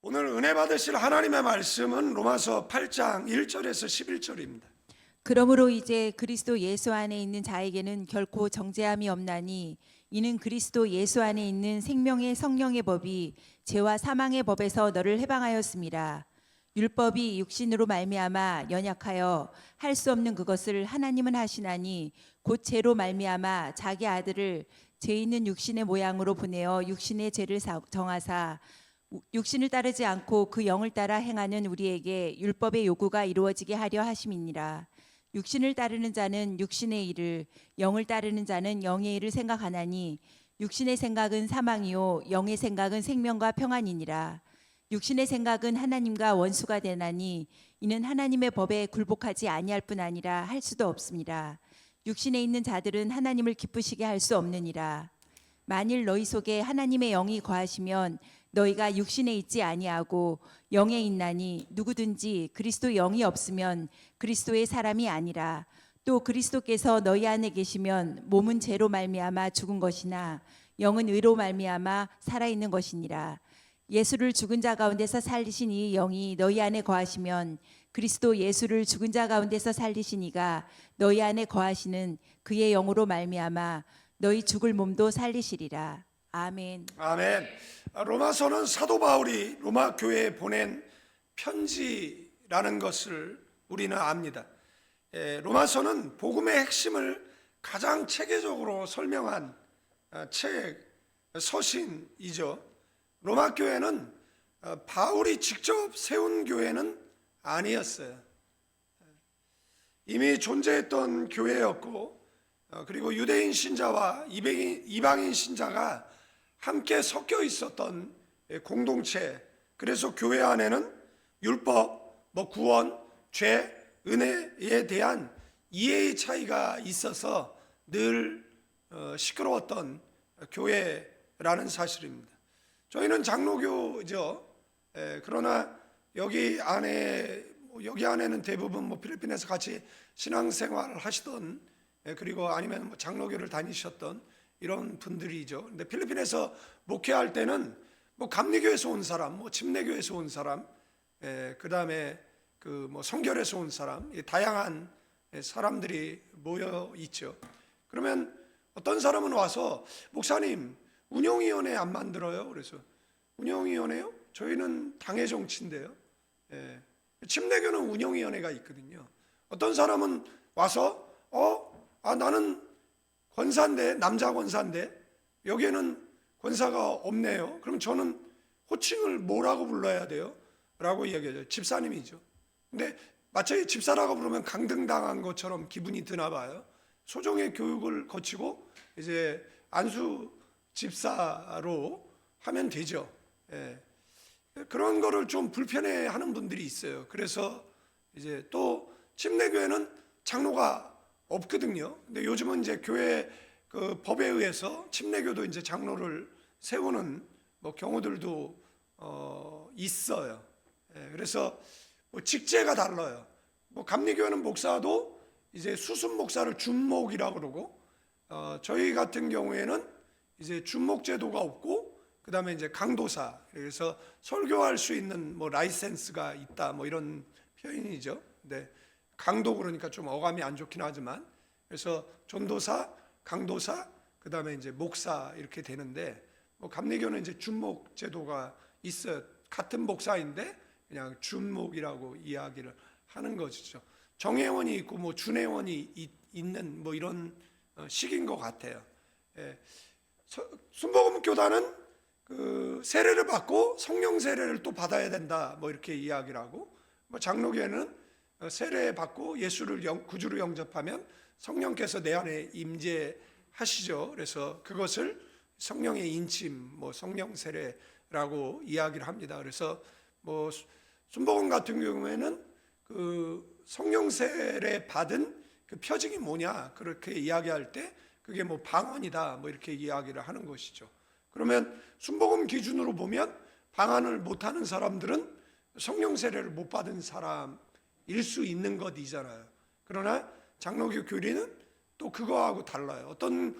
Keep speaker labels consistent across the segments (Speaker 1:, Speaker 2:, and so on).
Speaker 1: 오늘 은혜 받으실 하나님의 말씀은 로마서 8장 1절에서 11절입니다.
Speaker 2: 그러므로 이제 그리스도 예수 안에 있는 자에게는 결코 정죄함이 없나니 이는 그리스도 예수 안에 있는 생명의 성령의 법이 죄와 사망의 법에서 너를 해방하였습니다. 율법이 육신으로 말미암아 연약하여 할 수 없는 그것을 하나님은 하시나니 곧 죄로 말미암아 자기 아들을 죄 있는 육신의 모양으로 보내어 육신의 죄를 정하사 육신을 따르지 않고 그 영을 따라 행하는 우리에게 율법의 요구가 이루어지게 하려 하심이니라. 육신을 따르는 자는 육신의 일을, 영을 따르는 자는 영의 일을 생각하나니 육신의 생각은 사망이요 영의 생각은 생명과 평안이니라. 육신의 생각은 하나님과 원수가 되나니 이는 하나님의 법에 굴복하지 아니할 뿐 아니라 할 수도 없습니다. 육신에 있는 자들은 하나님을 기쁘시게 할 수 없느니라. 만일 너희 속에 하나님의 영이 거하시면 너희가 육신에 있지 아니하고 영에 있나니 누구든지 그리스도 영이 없으면 그리스도의 사람이 아니라. 또 그리스도께서 너희 안에 계시면 몸은 죄로 말미암아 죽은 것이나 영은 의로 말미암아 살아있는 것이니라. 예수를 죽은 자 가운데서 살리신 이 영이 너희 안에 거하시면 그리스도 예수를 죽은 자 가운데서 살리신 이가 너희 안에 거하시는 그의 영으로 말미암아 너희 죽을 몸도 살리시리라. 아멘.
Speaker 1: 아멘. 로마서는 사도 바울이 로마 교회에 보낸 편지라는 것을 우리는 압니다. 로마서는 복음의 핵심을 가장 체계적으로 설명한 서신이죠. 로마 교회는 바울이 직접 세운 교회는 아니었어요. 이미 존재했던 교회였고, 그리고 유대인 신자와 이방인 신자가 함께 섞여 있었던 공동체. 그래서 교회 안에는 율법, 구원, 죄, 은혜에 대한 이해의 차이가 있어서 늘 시끄러웠던 교회라는 사실입니다. 저희는 장로교죠. 그러나 여기 안에는 대부분 필리핀에서 같이 신앙생활을 하시던, 그리고 아니면 장로교를 다니셨던 이런 분들이죠. 근데 필리핀에서 목회할 때는 감리교에서 온 사람, 침례교에서 온 사람, 그 다음에 성결에서 온 사람, 다양한 사람들이 모여 있죠. 그러면 어떤 사람은 와서 목사님 운영위원회 안 만들어요? 그래서 운영위원회요? 저희는 당의 정치인데요. 침례교는 운영위원회가 있거든요. 어떤 사람은 와서 나는 권사인데, 남자 권사인데 여기에는 권사가 없네요. 그럼 저는 호칭을 뭐라고 불러야 돼요? 라고 이야기하죠. 집사님이죠. 근데 마치 집사라고 부르면 강등당한 것처럼 기분이 드나 봐요. 소정의 교육을 거치고 이제 안수 집사로 하면 되죠. 그런 거를 좀 불편해하는 분들이 있어요. 그래서 이제 또 침례교회는 장로가 없거든요. 근데 요즘은 이제 교회 법에 의해서 침례교도 이제 장로를 세우는 경우들도 있어요. 그래서 직제가 달라요. 감리교회는 목사도 이제 수습 목사를 준목이라고 그러고, 저희 같은 경우에는 이제 준목 제도가 없고, 그 다음에 이제 강도사, 그래서 설교할 수 있는 라이센스가 있다, 이런 표현이죠. 근데 강도 그러니까 좀 어감이 안 좋긴 하지만, 그래서 전도사, 강도사, 그 다음에 이제 목사 이렇게 되는데, 감리교는 이제 준목 제도가 있어요. 같은 목사인데 그냥 준목이라고 이야기를 하는 것이죠. 정회원이 있고 준회원이 있는 이런 식인 것 같아요. 순복음 교단은 세례를 받고 성령 세례를 또 받아야 된다, 이렇게 이야기를 하고, 장로교회는 세례 받고 예수를 구주로 영접하면 성령께서 내 안에 임재하시죠. 그래서 그것을 성령의 인침, 성령 세례라고 이야기를 합니다. 그래서 순복음 같은 경우에는 성령 세례 받은 그 표징이 뭐냐, 그렇게 이야기할 때 그게 방언이다, 이렇게 이야기를 하는 것이죠. 그러면 순복음 기준으로 보면 방언을 못하는 사람들은 성령 세례를 못 받은 사람일 수 있는 것이잖아요. 그러나 장로교 교리는 또 그거하고 달라요. 어떤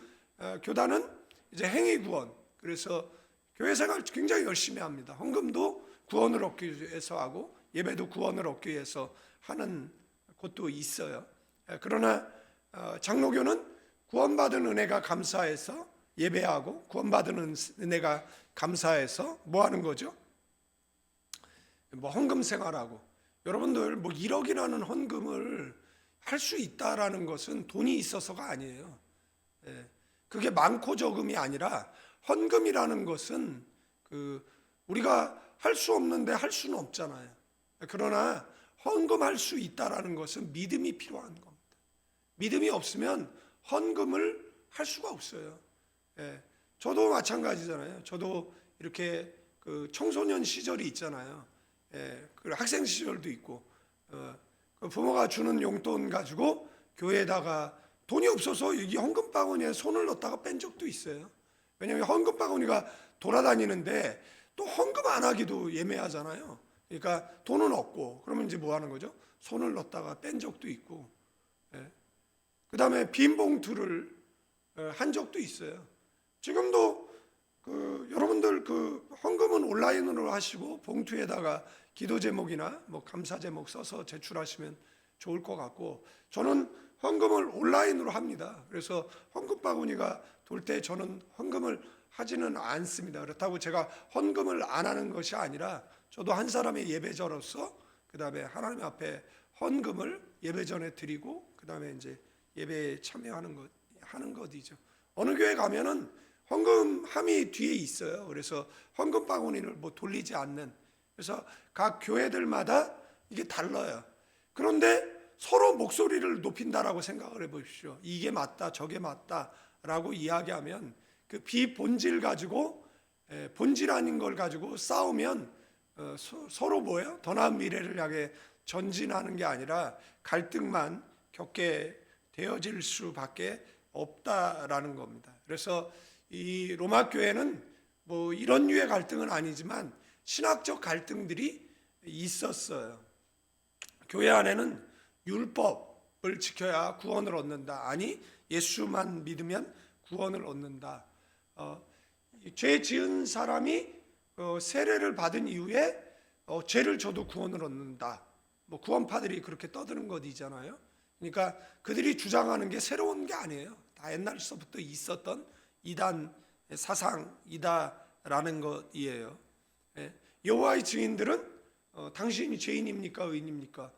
Speaker 1: 교단은 이제 행위 구원, 그래서 교회 생활 굉장히 열심히 합니다. 헌금도 구원을 얻기 위해서 하고 예배도 구원을 얻기 위해서 하는 곳도 있어요. 그러나 장로교는 구원받은 은혜가 감사해서 예배하고 구원받은 은혜가 감사해서 뭐 하는 거죠? 뭐 헌금 생활하고. 여러분들 뭐 1억이라는 헌금을 할 수 있다라는 것은 돈이 있어서가 아니에요. 그게 많고 적음이 아니라 헌금이라는 것은 우리가 할 수 없는데 할 수는 없잖아요. 그러나 헌금할 수 있다라는 것은 믿음이 필요한 겁니다. 믿음이 없으면 헌금을 할 수가 없어요. 저도 마찬가지잖아요. 저도 이렇게 그 청소년 시절이 있잖아요. 그 학생 시절도 있고, 그 부모가 주는 용돈 가지고 교회에다가 돈이 없어서 여기 헌금 바구니에 손을 넣었다가 뺀 적도 있어요. 왜냐하면 헌금 바구니가 돌아다니는데 또 헌금 안 하기도 예매하잖아요. 그러니까 돈은 없고 그러면 이제 뭐 하는 거죠? 손을 넣었다가 뺀 적도 있고, 그 다음에 빈 봉투를 한 적도 있어요. 지금도 여러분들 헌금은 온라인으로 하시고 봉투에다가 기도 제목이나 뭐 감사 제목 써서 제출하시면 좋을 것 같고, 저는 헌금을 온라인으로 합니다. 그래서 헌금 바구니가 돌 때 저는 헌금을 하지는 않습니다. 그렇다고 제가 헌금을 안 하는 것이 아니라 저도 한 사람의 예배자로서 그 다음에 하나님 앞에 헌금을 예배 전에 드리고 그 다음에 이제 예배에 참여하는 것이죠. 어느 교회 가면은 헌금함이 뒤에 있어요. 그래서 헌금 바구니를 뭐 돌리지 않는. 그래서 각 교회들마다 이게 달라요. 그런데 서로 목소리를 높인다라고 생각을 해보십시오. 이게 맞다, 저게 맞다라고 이야기하면 그 비본질 가지고 본질 아닌 걸 가지고 싸우면 서로 뭐예요? 더 나은 미래를 향해 전진하는 게 아니라 갈등만 겪게 되어질 수밖에 없다라는 겁니다. 그래서 이 로마 교회는 뭐 이런 류의 갈등은 아니지만 신학적 갈등들이 있었어요. 교회 안에는 율법을 지켜야 구원을 얻는다. 아니 예수만 믿으면 구원을 얻는다. 죄 지은 사람이 세례를 받은 이후에 죄를 져도 구원을 얻는다. 뭐 구원파들이 그렇게 떠드는 것이잖아요. 그러니까 그들이 주장하는 게 새로운 게 아니에요. 다 옛날서부터 있었던 이단 사상이다라는 것이에요. 여호와의 증인들은 당신이 죄인입니까 의인입니까?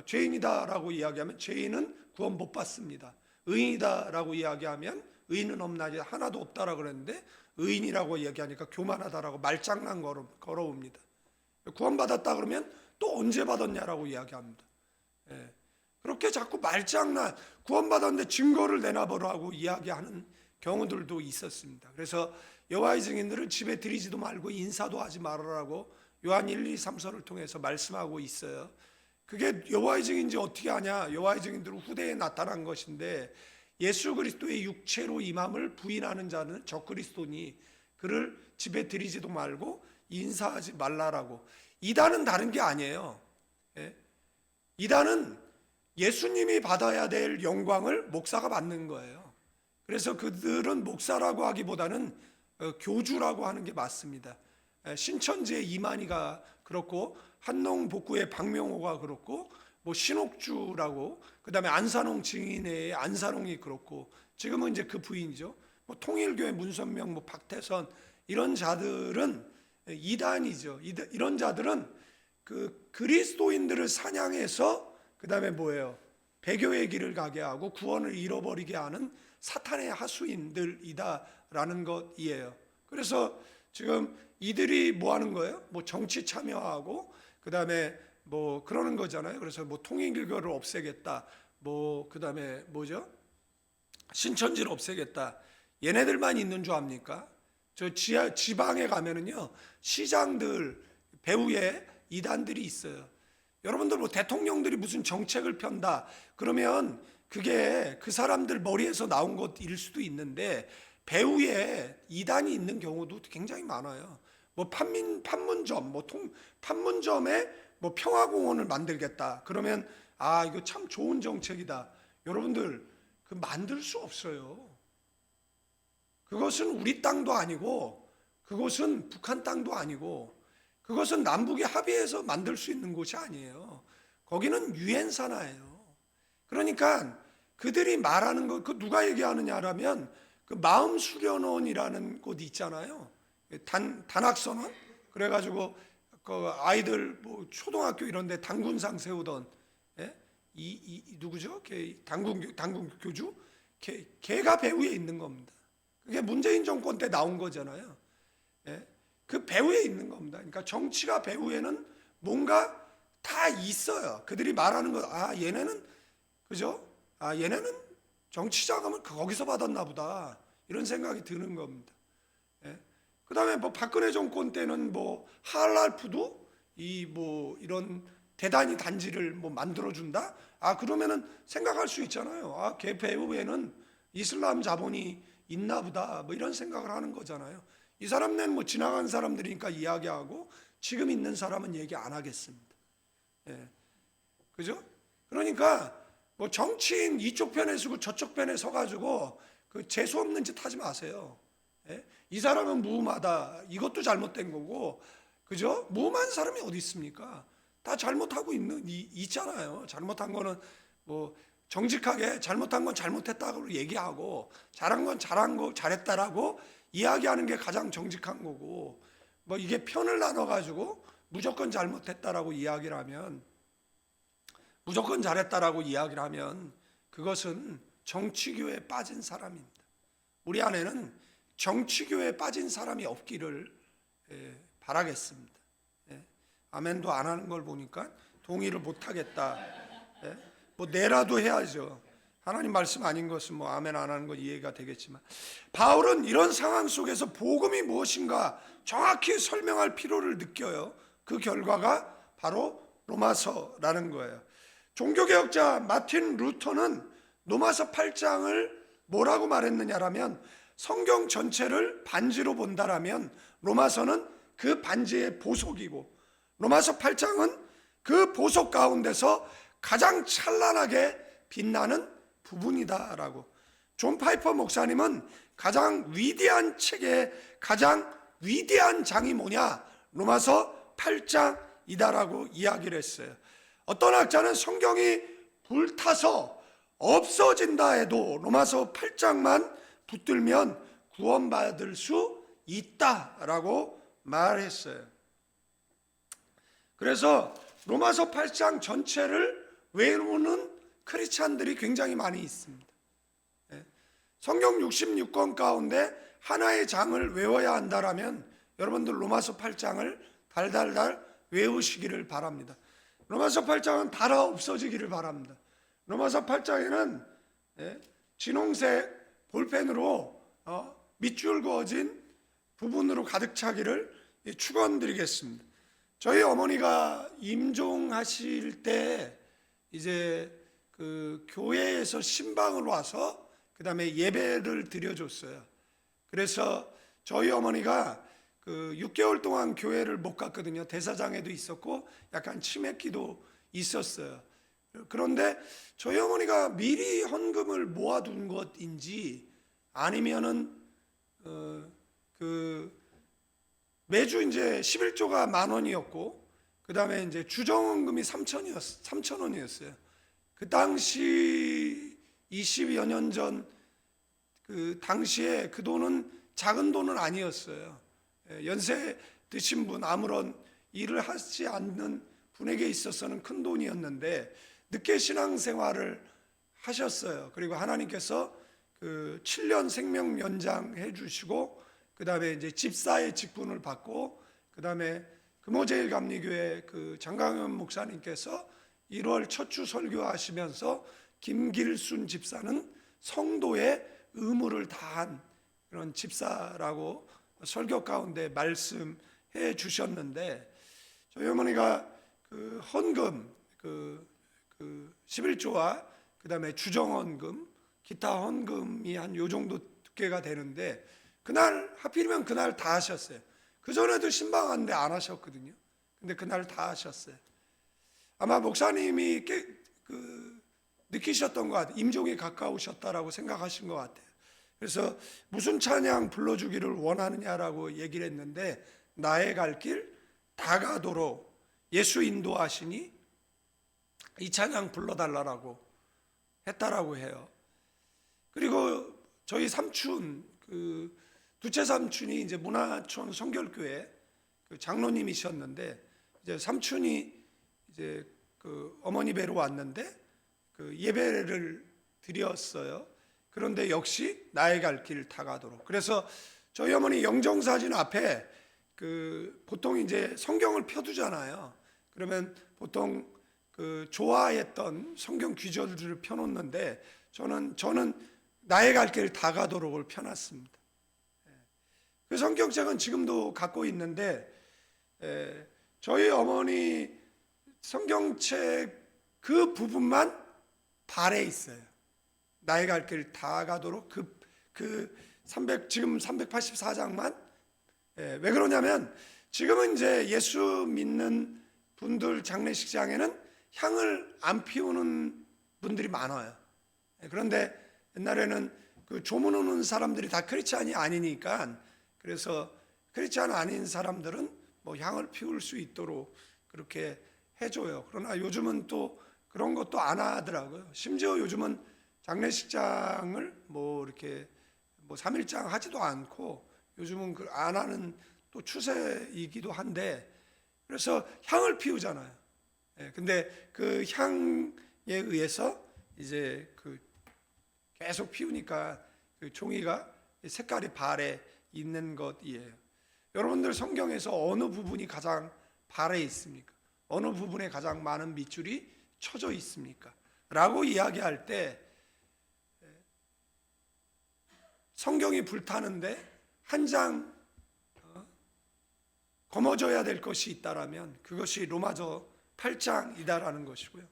Speaker 1: 죄인이다라고 이야기하면 죄인은 구원 못 받습니다. 의인이다라고 이야기하면 의인은 없나 하나도 없다라고 그랬는데 의인이라고 얘기하니까 교만하다라고 말장난 걸어옵니다. 구원받았다 그러면 또 언제 받았냐라고 이야기합니다. 그렇게 자꾸 말장난, 구원받았는데 증거를 내놔보라고 이야기하는 경우들도 있었습니다. 그래서 여호와의 증인들을 집에 들이지도 말고 인사도 하지 말아라고 요한 1, 2, 3서를 통해서 말씀하고 있어요. 그게 여호와의 증인인지 어떻게 아냐? 여호와의 증인들은 후대에 나타난 것인데 예수 그리스도의 육체로 임함을 부인하는 자는 적그리스도니 그를 집에 들이지도 말고 인사하지 말라라고. 이단은 다른 게 아니에요. 이단은 예수님이 받아야 될 영광을 목사가 받는 거예요. 그래서 그들은 목사라고 하기보다는 교주라고 하는 게 맞습니다. 신천지의 이만희가 그렇고 한농복구의 박명호가 그렇고 뭐 신옥주라고, 그 다음에 안산홍 증인의 안산홍이 그렇고, 지금은 이제 그 부인이죠. 뭐 통일교회 문선명, 뭐 박태선 이런 자들은 이단이죠. 이런 자들은 그 그리스도인들을 사냥해서 그 다음에 뭐예요? 배교의 길을 가게 하고 구원을 잃어버리게 하는 사탄의 하수인들이다라는 것이에요. 그래서 지금 이들이 뭐 하는 거예요? 뭐 정치 참여하고 그 다음에 뭐 그러는 거잖아요. 그래서 뭐 통일교를 없애겠다. 뭐 그 다음에 뭐죠? 신천지를 없애겠다. 얘네들만 있는 줄 압니까? 저 지방에 가면은요 시장들 배후에 이단들이 있어요. 여러분들 뭐 대통령들이 무슨 정책을 편다 그러면 그게 그 사람들 머리에서 나온 것일 수도 있는데 배후에 이단이 있는 경우도 굉장히 많아요. 뭐 판문점, 판문점에 뭐 평화공원을 만들겠다. 그러면 아 이거 참 좋은 정책이다. 여러분들 그 만들 수 없어요. 그것은 우리 땅도 아니고 그곳은 북한 땅도 아니고 그것은 남북이 합의해서 만들 수 있는 곳이 아니에요. 거기는 유엔 산하예요. 그러니까 그들이 말하는 것, 그 누가 얘기하느냐라면 그 마음 수련원이라는 곳이 있잖아요. 단학선원. 그래가지고 그 아이들 뭐 초등학교 이런데 당군상 세우던 누구죠? 당군 교주? 걔가 배후에 있는 겁니다. 그게 문재인 정권 때 나온 거잖아요. 그 배후에 있는 겁니다. 그러니까 정치가 배후에는 뭔가 다 있어요. 그들이 말하는 거, 얘네는 그죠? 얘네는 정치 자금을 거기서 받았나 보다, 이런 생각이 드는 겁니다. 그 다음에 뭐 박근혜 정권 때는 뭐 할랄프도 이런 대단히 단지를 뭐 만들어준다? 그러면은 생각할 수 있잖아요. 걔 배후에는 이슬람 자본이 있나 보다, 뭐 이런 생각을 하는 거잖아요. 이 사람들은 뭐 지나간 사람들이니까 이야기하고 지금 있는 사람은 얘기 안 하겠습니다. 그죠? 그러니까 뭐 정치인 이쪽 편에 서고 저쪽 편에 서가지고 그 재수 없는 짓 하지 마세요. 이 사람은 무음하다, 이것도 잘못된 거고, 그죠? 무음한 사람이 어디 있습니까? 다 잘못하고 있잖아요. 잘못한 거는 뭐 정직하게 잘못한 건 잘못했다고 얘기하고, 잘한 건 잘했다라고 이야기하는 게 가장 정직한 거고, 뭐 이게 편을 나눠가지고 무조건 잘못했다라고 이야기를 하면, 무조건 잘했다라고 이야기를 하면 그것은 정치교에 빠진 사람입니다. 우리 안에는 정치교에 빠진 사람이 없기를 바라겠습니다. 아멘도 안 하는 걸 보니까 동의를 못 하겠다. 뭐 내라도 해야죠. 하나님 말씀 아닌 것은 뭐 아멘 안 하는 건 이해가 되겠지만, 바울은 이런 상황 속에서 복음이 무엇인가 정확히 설명할 필요를 느껴요. 그 결과가 바로 로마서라는 거예요. 종교개혁자 마틴 루터는 로마서 8장을 뭐라고 말했느냐라면, 성경 전체를 반지로 본다라면 로마서는 그 반지의 보석이고, 로마서 8장은 그 보석 가운데서 가장 찬란하게 빛나는 부분이다라고. 존 파이퍼 목사님은 가장 위대한 책의 가장 위대한 장이 뭐냐? 로마서 8장이다라고 이야기를 했어요. 어떤 학자는 성경이 불타서 없어진다 해도 로마서 8장만 붙들면 구원받을 수 있다라고 말했어요. 그래서 로마서 8장 전체를 외우는 크리스찬들이 굉장히 많이 있습니다. 성경 66권 가운데 하나의 장을 외워야 한다라면 여러분들 로마서 8장을 달달달 외우시기를 바랍니다. 로마서 8장은 달아 없어지기를 바랍니다. 로마서 8장에는 진홍색 볼펜으로 밑줄 그어진 부분으로 가득 차기를 축원드리겠습니다. 저희 어머니가 임종하실 때 이제 그 교회에서 신방을 와서 그 다음에 예배를 드려줬어요. 그래서 저희 어머니가 그 6개월 동안 교회를 못 갔거든요. 대사장에도 있었고 약간 치매기도 있었어요. 그런데 저희 어머니가 미리 헌금을 모아둔 것인지 아니면은 매주 이제 11조가 10,000원이었고 그 다음에 이제 주정헌금이 3,000원이었어요. 그 당시 20여 년 전 그 당시에 그 돈은 작은 돈은 아니었어요. 연세 드신 분, 아무런 일을 하지 않는 분에게 있어서는 큰 돈이었는데 늦게 신앙생활을 하셨어요. 그리고 하나님께서 그 7년 생명 연장해 주시고 그 다음에 이제 집사의 직분을 받고 그 다음에 금호제일감리교회 그 장강현 목사님께서 1월 첫 주 설교하시면서 김길순 집사는 성도의 의무를 다한 그런 집사라고 설교 가운데 말씀해 주셨는데, 저희 어머니가 그 헌금 그 11조와 그 다음에 주정헌금, 기타 헌금이 한 요 정도 두께가 되는데 그날 하필이면 그날 다 하셨어요. 그 전에도 신방하는데 안 하셨거든요. 근데 그날 다 하셨어요. 아마 목사님이 느끼셨던 것 같아요. 임종이 가까우셨다라고 생각하신 것 같아요. 그래서 무슨 찬양 불러주기를 원하느냐라고 얘기를 했는데 나의 갈 길 다 가도록 예수 인도하시니 이 찬양 불러달라고 했다라고 해요. 그리고 저희 삼촌, 두째 삼촌이 이제 문화촌 성결교회 장로님이셨는데 이제 삼촌이 이제 어머니 뵈러 왔는데 예배를 드렸어요. 그런데 역시 나의 갈 길 다 가도록. 그래서 저희 어머니 영정사진 앞에 보통 이제 성경을 펴두잖아요. 그러면 보통 좋아했던 성경 귀절들을 펴놓는데 저는 나의 갈 길 다 가도록을 펴놨습니다. 그 성경책은 지금도 갖고 있는데 저희 어머니 성경책 그 부분만 발에 있어요. 나의 갈 길 다 가도록 지금 384장만. 왜 그러냐면 지금은 이제 예수 믿는 분들 장례식장에는 향을 안 피우는 분들이 많아요. 그런데 옛날에는 조문 오는 사람들이 다 크리스찬이 아니니까, 그래서 크리스찬 아닌 사람들은 뭐 향을 피울 수 있도록 그렇게 해줘요. 그러나 요즘은 또 그런 것도 안 하더라고요. 심지어 요즘은 장례식장을 뭐 이렇게 3일장 하지도 않고 요즘은 안 하는 또 추세이기도 한데, 그래서 향을 피우잖아요. 근데 그 향에 의해서 이제 계속 피우니까 종이가 색깔이 발에 있는 것이에요. 여러분들 성경에서 어느 부분이 가장 발에 있습니까? 어느 부분에 가장 많은 밑줄이 쳐져 있습니까? 라고 이야기할 때 성경이 불타는데 한 장 거머져야 될 것이 있다라면 그것이 로마서 8장이다라는 것이고요.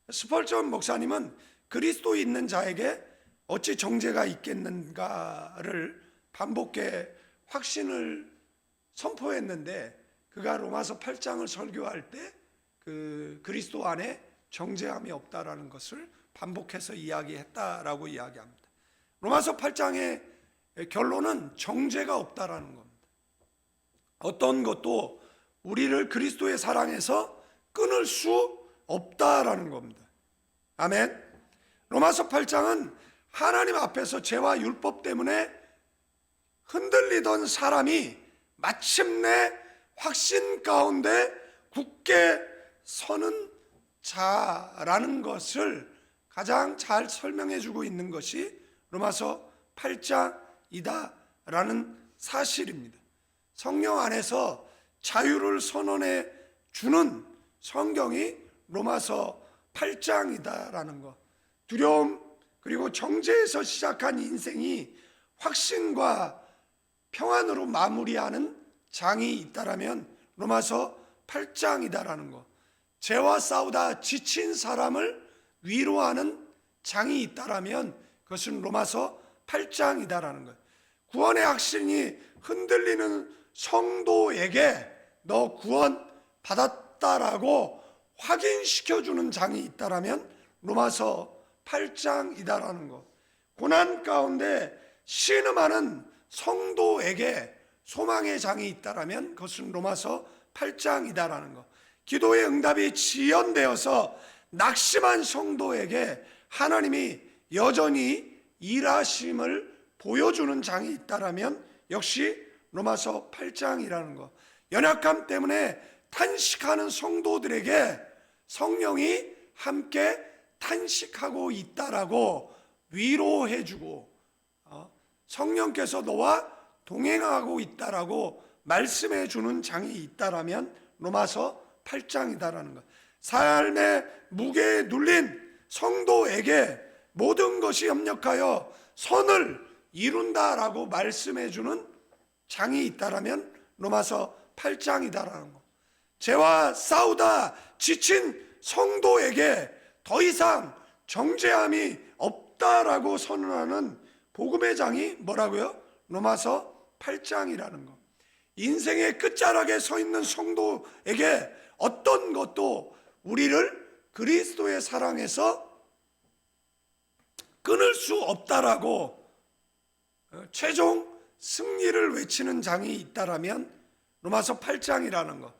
Speaker 1: 스펄전 목사님은 그리스도 있는 자에게 어찌 정죄가 있겠는가를 반복해 확신을 선포했는데, 그가 로마서 8장을 설교할 때 그리스도 안에 정죄함이 없다라는 것을 반복해서 이야기했다라고 이야기합니다. 로마서 8장의 결론은 정죄가 없다라는 겁니다. 어떤 것도 우리를 그리스도의 사랑에서 끊을 수 없다라는 겁니다. 아멘. 로마서 8장은 하나님 앞에서 죄와 율법 때문에 흔들리던 사람이 마침내 확신 가운데 굳게 서는 자라는 것을 가장 잘 설명해 주고 있는 것이 로마서 8장이다라는 사실입니다. 성령 안에서 자유를 선언해 주는 성경이 로마서 8장이다라는 것. 두려움 그리고 정죄에서 시작한 인생이 확신과 평안으로 마무리하는 장이 있다라면 로마서 8장이다라는 것. 죄와 싸우다 지친 사람을 위로하는 장이 있다라면 그것은 로마서 8장이다라는 것. 구원의 확신이 흔들리는 성도에게 너 구원 받았다라고 확인시켜주는 장이 있다라면 로마서 8장이다라는 것. 고난 가운데 신음하는 성도에게 소망의 장이 있다라면 그것은 로마서 8장이다라는 것. 기도의 응답이 지연되어서 낙심한 성도에게 하나님이 여전히 일하심을 보여주는 장이 있다라면 역시 로마서 8장이라는 것. 연약함 때문에 탄식하는 성도들에게 성령이 함께 탄식하고 있다라고 위로해주고 성령께서 너와 동행하고 있다라고 말씀해주는 장이 있다라면 로마서 8장이다라는 것. 삶의 무게에 눌린 성도에게 모든 것이 협력하여 선을 이룬다라고 말씀해주는 장이 있다라면 로마서 8장이다라는 것. 죄와 싸우다 지친 성도에게 더 이상 정죄함이 없다라고 선언하는 복음의 장이 뭐라고요? 로마서 8장이라는 것. 인생의 끝자락에 서 있는 성도에게 어떤 것도 우리를 그리스도의 사랑에서 끊을 수 없다라고 최종 승리를 외치는 장이 있다라면 로마서 8장이라는 거.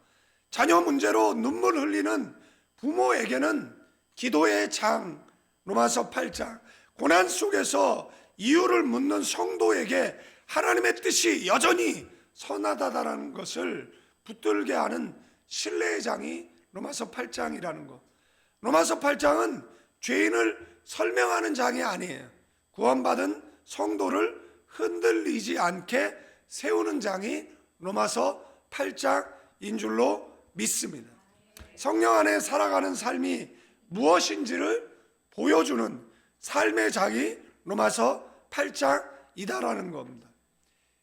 Speaker 1: 자녀 문제로 눈물 흘리는 부모에게는 기도의 장 로마서 8장. 고난 속에서 이유를 묻는 성도에게 하나님의 뜻이 여전히 선하다라는 것을 붙들게 하는 신뢰의 장이 로마서 8장이라는 거. 로마서 8장은 죄인을 설명하는 장이 아니에요. 구원받은 성도를 흔들리지 않게 세우는 장이 로마서 8장인 줄로 믿습니다. 성령 안에 살아가는 삶이 무엇인지를 보여주는 삶의 장이 로마서 8장이다라는 겁니다.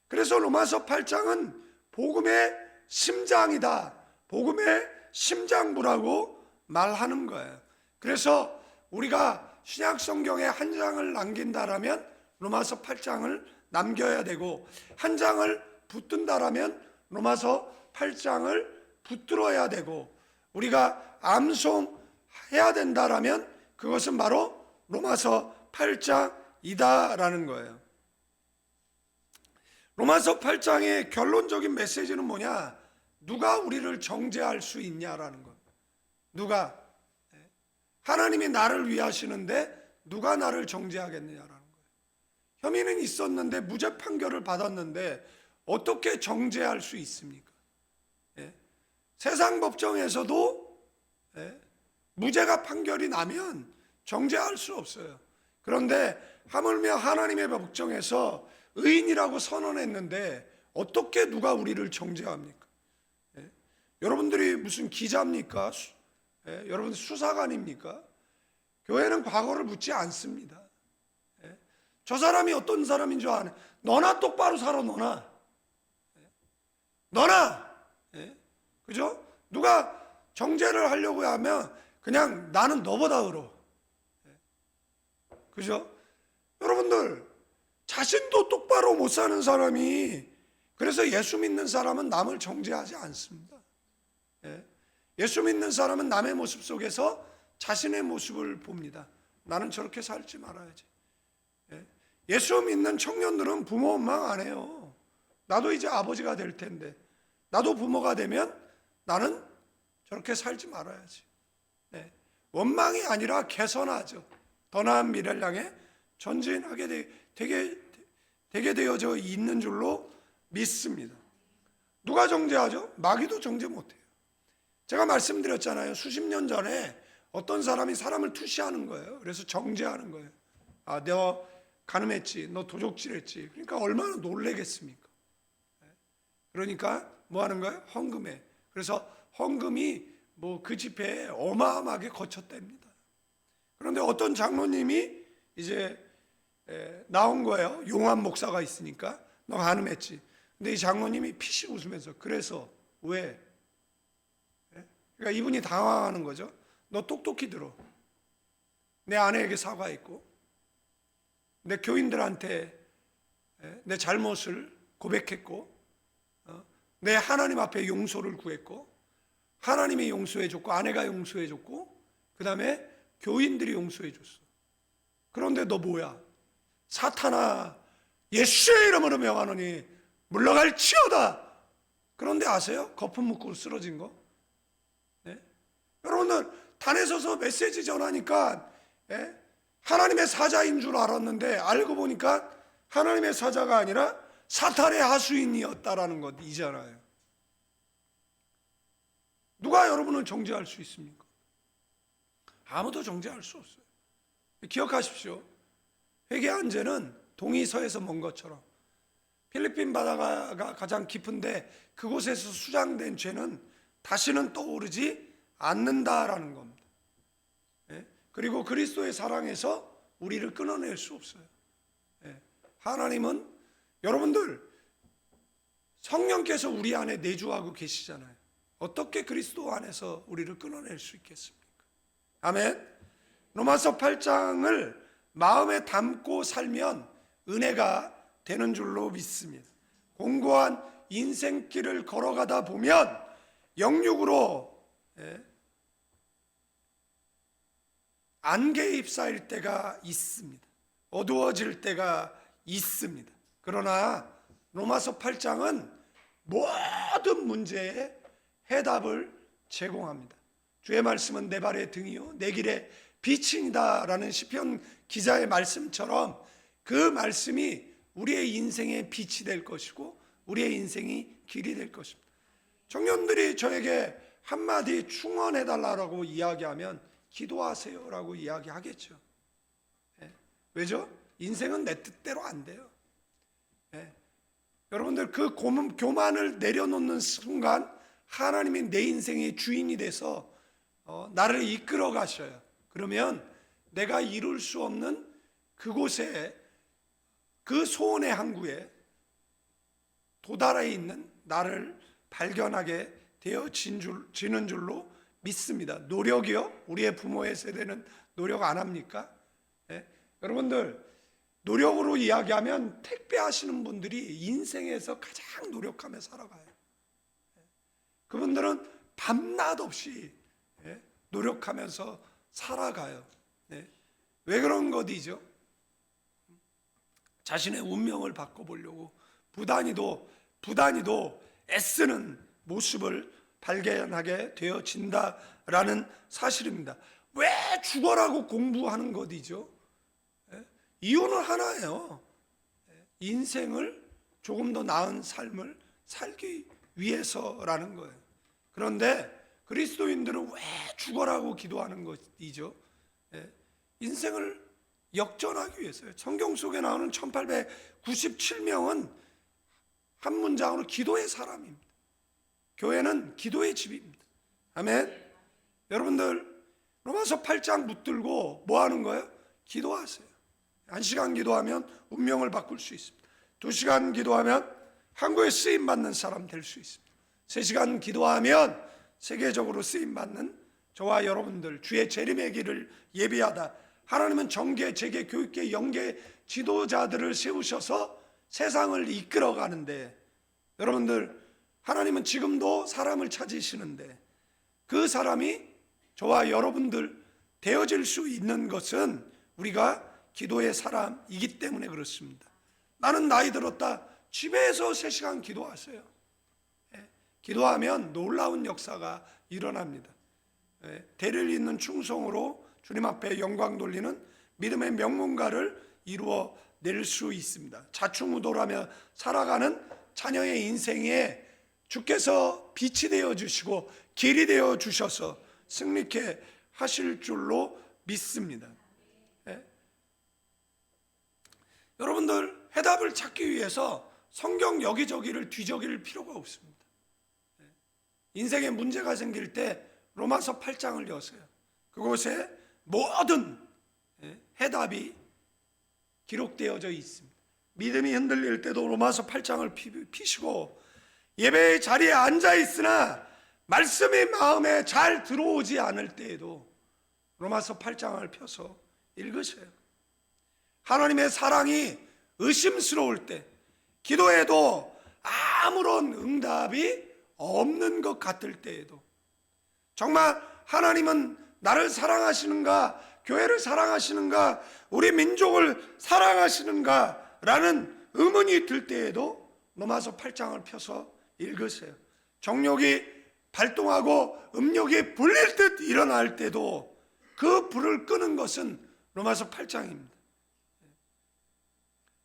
Speaker 1: 그래서 로마서 8장은 복음의 심장이다, 복음의 심장부라고 말하는 거예요. 그래서 우리가 신약 성경에 한 장을 남긴다라면 로마서 8장을 남겨야 되고, 한 장을 붙든다라면 로마서 8장을 붙들어야 되고, 우리가 암송해야 된다라면 그것은 바로 로마서 8장이다라는 거예요. 로마서 8장의 결론적인 메시지는 뭐냐? 누가 우리를 정죄할 수 있냐라는 것. 누가? 하나님이 나를 위하시는데 누가 나를 정죄하겠느냐라는 거예요. 혐의는 있었는데 무죄 판결을 받았는데 어떻게 정죄할 수 있습니까? 세상 법정에서도 무죄가 판결이 나면 정죄할 수 없어요. 그런데 하물며 하나님의 법정에서 의인이라고 선언했는데 어떻게 누가 우리를 정죄합니까? 여러분들이 무슨 기자입니까? 여러분 수사관입니까? 교회는 과거를 묻지 않습니다. 저 사람이 어떤 사람인 줄 아네. 너나 똑바로 살아, 너나. 그죠? 누가 정죄를 하려고 하면 그냥 나는 너보다 의로워. 그죠? 여러분들, 자신도 똑바로 못 사는 사람이, 그래서 예수 믿는 사람은 남을 정죄하지 않습니다. 예수 믿는 사람은 남의 모습 속에서 자신의 모습을 봅니다. 나는 저렇게 살지 말아야지. 예수 믿는 청년들은 부모 원망 안 해요. 나도 이제 아버지가 될 텐데, 나도 부모가 되면 나는 저렇게 살지 말아야지. 원망이 아니라 개선하죠. 더 나은 미래를 향해 전진하게 되게 되어져 있는 줄로 믿습니다. 누가 정죄하죠? 마귀도 정죄 못해요. 제가 말씀드렸잖아요. 수십 년 전에 어떤 사람이 사람을 투시하는 거예요. 그래서 정죄하는 거예요. 아, 너 간음했지, 너 도적질했지. 그러니까 얼마나 놀래겠습니까? 그러니까 뭐 하는 거예요? 헌금해. 그래서 헌금이 뭐 그 집회에 어마어마하게 거쳤답니다. 그런데 어떤 장로님이 이제 나온 거예요. 용한 목사가 있으니까. 너 간음했지. 근데 이 장로님이 피식 웃으면서, 그래서 왜? 그러니까 이분이 당황하는 거죠. 너 똑똑히 들어. 내 아내에게 사과했고, 내 교인들한테 내 잘못을 고백했고, 내 하나님 앞에 용서를 구했고, 하나님이 용서해줬고, 아내가 용서해줬고, 그 다음에 교인들이 용서해줬어. 그런데 너 뭐야? 사탄아, 예수의 이름으로 명하노니 물러갈지어다. 그런데 아세요? 거품 묻고 쓰러진 거? 여러분들, 단에 서서 메시지 전하니까 하나님의 사자인 줄 알았는데 알고 보니까 하나님의 사자가 아니라 사탄의 하수인이었다라는 것이잖아요. 누가 여러분을 정죄할 수 있습니까? 아무도 정죄할 수 없어요. 기억하십시오. 회개한 죄는 동이 서에서 먼 것처럼, 필리핀 바다가 가장 깊은데 그곳에서 수장된 죄는 다시는 떠오르지 않는다라는 겁니다. 그리고 그리스도의 사랑에서 우리를 끊어낼 수 없어요. 하나님은, 여러분들, 성령께서 우리 안에 내주하고 계시잖아요. 어떻게 그리스도 안에서 우리를 끊어낼 수 있겠습니까? 아멘. 로마서 8장을 마음에 담고 살면 은혜가 되는 줄로 믿습니다. 공고한 인생길을 걸어가다 보면 영육으로 안개에 휩싸일 때가 있습니다. 어두워질 때가 있습니다. 그러나 로마서 8장은 모든 문제에 해답을 제공합니다. 주의 말씀은 내 발의 등이요 내 길의 빛이다 라는 시편 기자의 말씀처럼 그 말씀이 우리의 인생의 빛이 될 것이고 우리의 인생이 길이 될 것입니다. 청년들이 저에게 한마디 충원해달라고 이야기하면 기도하세요라고 이야기하겠죠. 왜죠? 인생은 내 뜻대로 안 돼요. 여러분들 그 교만을 내려놓는 순간 하나님이 내 인생의 주인이 돼서 나를 이끌어 가셔요. 그러면 내가 이룰 수 없는 그곳에 그 소원의 항구에 도달해 있는 나를 발견하게 되어지는 줄로 믿습니다. 노력이요? 우리의 부모의 세대는 노력 안 합니까? 여러분들 노력으로 이야기하면 택배 하시는 분들이 인생에서 가장 노력하며 살아가요. 그분들은 밤낮 없이 노력하면서 살아가요. 왜 그런 것이죠? 자신의 운명을 바꿔보려고 부단히도 애쓰는 모습을 발견하게 되어진다라는 사실입니다. 왜 죽어라고 공부하는 것이죠? 이유는 하나예요. 인생을 조금 더 나은 삶을 살기 위해서라는 거예요. 그런데 그리스도인들은 왜 죽어라고 기도하는 것이죠? 인생을 역전하기 위해서요. 성경 속에 나오는 1897명은 한 문장으로 기도의 사람입니다. 교회는 기도의 집입니다. 아멘. 여러분들 로마서 8장 붙들고 뭐 하는 거예요? 기도하세요. 1시간 기도하면 운명을 바꿀 수 있습니다. 2시간 기도하면 한국에 쓰임받는 사람 될 수 있습니다. 3시간 기도하면 세계적으로 쓰임받는 저와 여러분들 주의 재림의 길을 예비하다. 하나님은 정계, 재계, 교육계, 영계 지도자들을 세우셔서 세상을 이끌어 가는데 여러분들 하나님은 지금도 사람을 찾으시는데 그 사람이 저와 여러분들 되어질 수 있는 것은 우리가 기도의 사람이기 때문에 그렇습니다. 나는 나이 들었다. 집에서 3시간 기도하세요. 기도하면 놀라운 역사가 일어납니다. 대를 잇는 충성으로 주님 앞에 영광 돌리는 믿음의 명문가를 이루어낼 수 있습니다. 자충우돌하며 살아가는 자녀의 인생에 주께서 빛이 되어 주시고 길이 되어 주셔서 승리케 하실 줄로 믿습니다. 여러분들 해답을 찾기 위해서 성경 여기저기를 뒤적일 필요가 없습니다. 인생에 문제가 생길 때 로마서 8장을 여세요. 그곳에 모든 해답이 기록되어져 있습니다. 믿음이 흔들릴 때도 로마서 8장을 피시고 예배의 자리에 앉아 있으나 말씀이 마음에 잘 들어오지 않을 때에도 로마서 8장을 펴서 읽으세요. 하나님의 사랑이 의심스러울 때 기도해도 아무런 응답이 없는 것 같을 때에도 정말 하나님은 나를 사랑하시는가, 교회를 사랑하시는가, 우리 민족을 사랑하시는가 라는 의문이 들 때에도 로마서 8장을 펴서 읽으세요. 정욕이 발동하고 음욕이 불릴 듯 일어날 때도 그 불을 끄는 것은 로마서 8장입니다.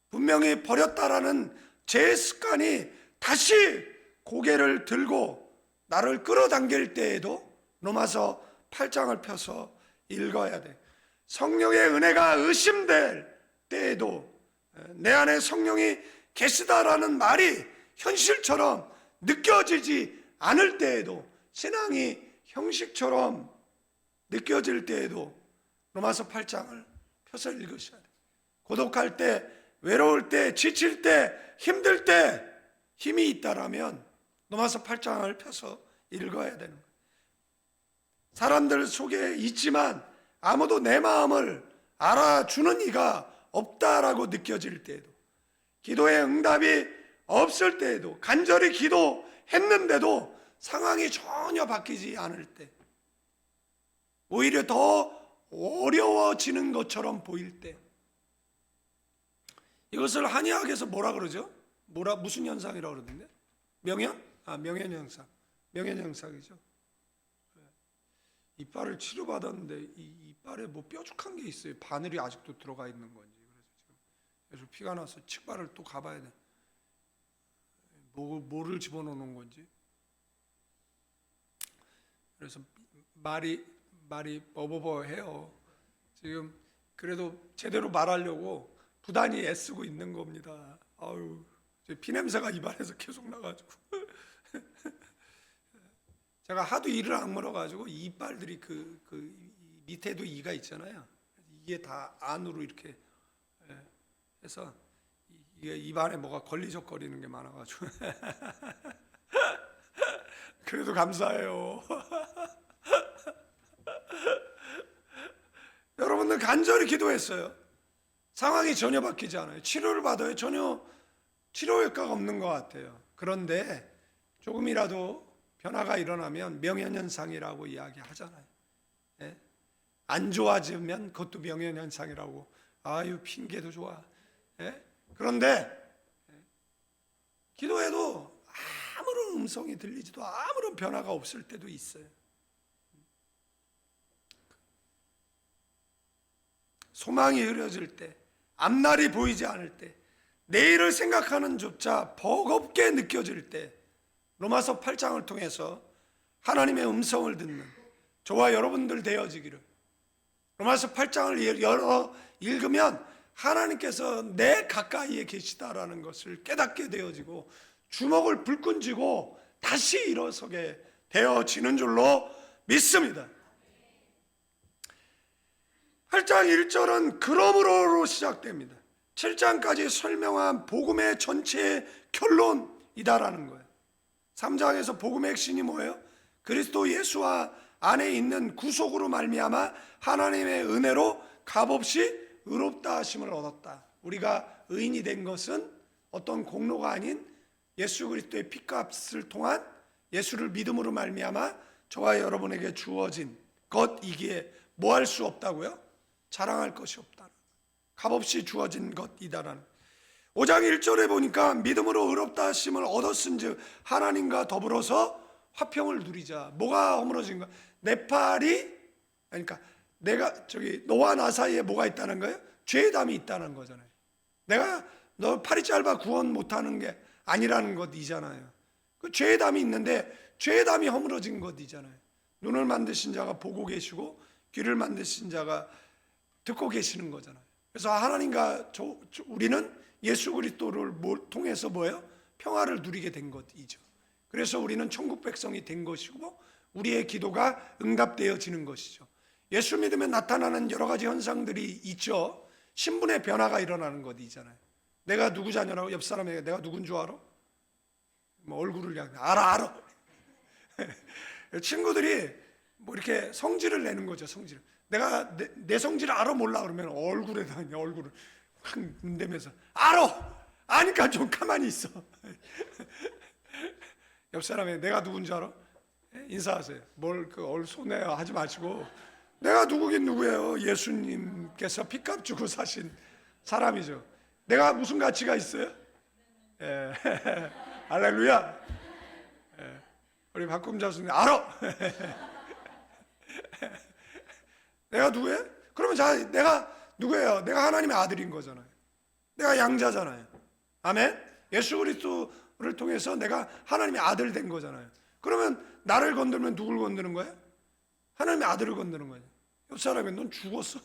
Speaker 1: 분명히 버렸다라는 제 습관이 다시 고개를 들고 나를 끌어당길 때에도 로마서 8장을 펴서 읽어야 돼. 성령의 은혜가 의심될 때에도 내 안에 성령이 계시다라는 말이 현실처럼 느껴지지 않을 때에도 신앙이 형식처럼 느껴질 때에도 로마서 8장을 펴서 읽으셔야 돼. 고독할 때, 외로울 때, 지칠 때, 힘들 때 힘이 있다라면 로마서 8장을 펴서 읽어야 되는 거예요. 사람들 속에 있지만 아무도 내 마음을 알아주는 이가 없다라고 느껴질 때에도, 기도의 응답이 없을 때에도, 간절히 기도했는데도 상황이 전혀 바뀌지 않을 때, 오히려 더 어려워지는 것처럼 보일 때, 이것을 한의학에서 뭐라 그러죠? 무슨 현상이라고 그러던데? 명현 현상이죠. 이빨을 치료받았는데 이 이빨에 뭐 뾰족한 게 있어요. 바늘이 아직도 들어가 있는 건지. 그래서 피가 나서 치과를 또 가봐야 돼. 뭐를 집어넣는 건지. 그래서 말이 버버버해요. 지금 그래도 제대로 말하려고 부단히 애쓰고 있는 겁니다. 아유, 피냄새가 입안에서 계속 나가지고 제가 하도 이를 악물어가지고 이빨들이 밑에도 이가 있잖아요. 이게 다 안으로 이렇게 해서 이게 입안에 뭐가 걸리적거리는 게 많아가지고 그래도 감사해요. 여러분들 간절히 기도했어요. 상황이 전혀 바뀌지 않아요. 치료를 받아요. 전혀 치료 효과가 없는 것 같아요. 그런데 조금이라도 변화가 일어나면 명현현상이라고 이야기하잖아요. 예? 안 좋아지면 그것도 명현현상이라고. 아유, 핑계도 좋아. 예? 그런데 기도해도 아무런 음성이 들리지도 아무런 변화가 없을 때도 있어요. 소망이 흐려질 때, 앞날이 보이지 않을 때, 내일을 생각하는 조차 버겁게 느껴질 때, 로마서 8장을 통해서 하나님의 음성을 듣는 저와 여러분들 되어지기를. 로마서 8장을 열어 읽으면 하나님께서 내 가까이에 계시다라는 것을 깨닫게 되어지고 주먹을 불끈 쥐고 다시 일어서게 되어지는 줄로 믿습니다. 8장 1절은 그러므로로 시작됩니다. 7장까지 설명한 복음의 전체의 결론이다라는 거예요. 3장에서 복음의 핵심이 뭐예요? 그리스도 예수와 안에 있는 구속으로 말미암아 하나님의 은혜로 값없이 의롭다 하심을 얻었다. 우리가 의인이 된 것은 어떤 공로가 아닌 예수 그리스도의 피값을 통한 예수를 믿음으로 말미암아 저와 여러분에게 주어진 것이기에 뭐 할 수 없다고요? 자랑할 것이 없다. 값없이 주어진 것이다라는. 5장 1절에 보니까 믿음으로 의롭다 하심을 얻었은즉 하나님과 더불어서 화평을 누리자. 뭐가 허물어진 거야? 내 팔이, 그러니까 내가 너와 나 사이에 뭐가 있다는 거예요? 죄담이 있다는 거잖아요. 내가 너 팔이 짧아 구원 못하는 게 아니라는 것이잖아요. 그 죄담이 있는데 죄담이 허물어진 것이잖아요. 눈을 만드신 자가 보고 계시고 귀를 만드신 자가 듣고 계시는 거잖아요. 그래서 하나님과 우리는 예수 그리스도를 통해서 뭐예요? 평화를 누리게 된 것이죠. 그래서 우리는 천국 백성이 된 것이고 우리의 기도가 응답되어지는 것이죠. 예수 믿으면 나타나는 여러 가지 현상들이 있죠. 신분의 변화가 일어나는 것이잖아요. 내가 누구 자녀라고 옆 사람에게 내가 누군 줄 알아? 뭐 얼굴을 그냥 알아. 친구들이 뭐 이렇게 성질을 내는 거죠. 성질. 내가 내 성질을 알아 몰라 그러면 얼굴에다 그냥 얼굴을 확 문대면서 알아. 아니까 좀 가만히 있어. 옆 사람에게 내가 누군지 알아? 인사하세요. 뭘 손해 하지 마시고 내가 누구긴 누구예요. 예수님께서 피값 주고 사신 사람이죠. 내가 무슨 가치가 있어요? 예. 할렐루야. 예. 우리 박금 자수님 알아. 내가 누구예요? 그러면 내가 누구예요? 내가 하나님의 아들인 거잖아요. 내가 양자잖아요. 아멘. 예수 그리스도를 통해서 내가 하나님의 아들 된 거잖아요. 그러면 나를 건들면 누굴 건드는 거예요? 하나님의 아들을 건드는 거예요. 옆 사람이 넌 죽었어.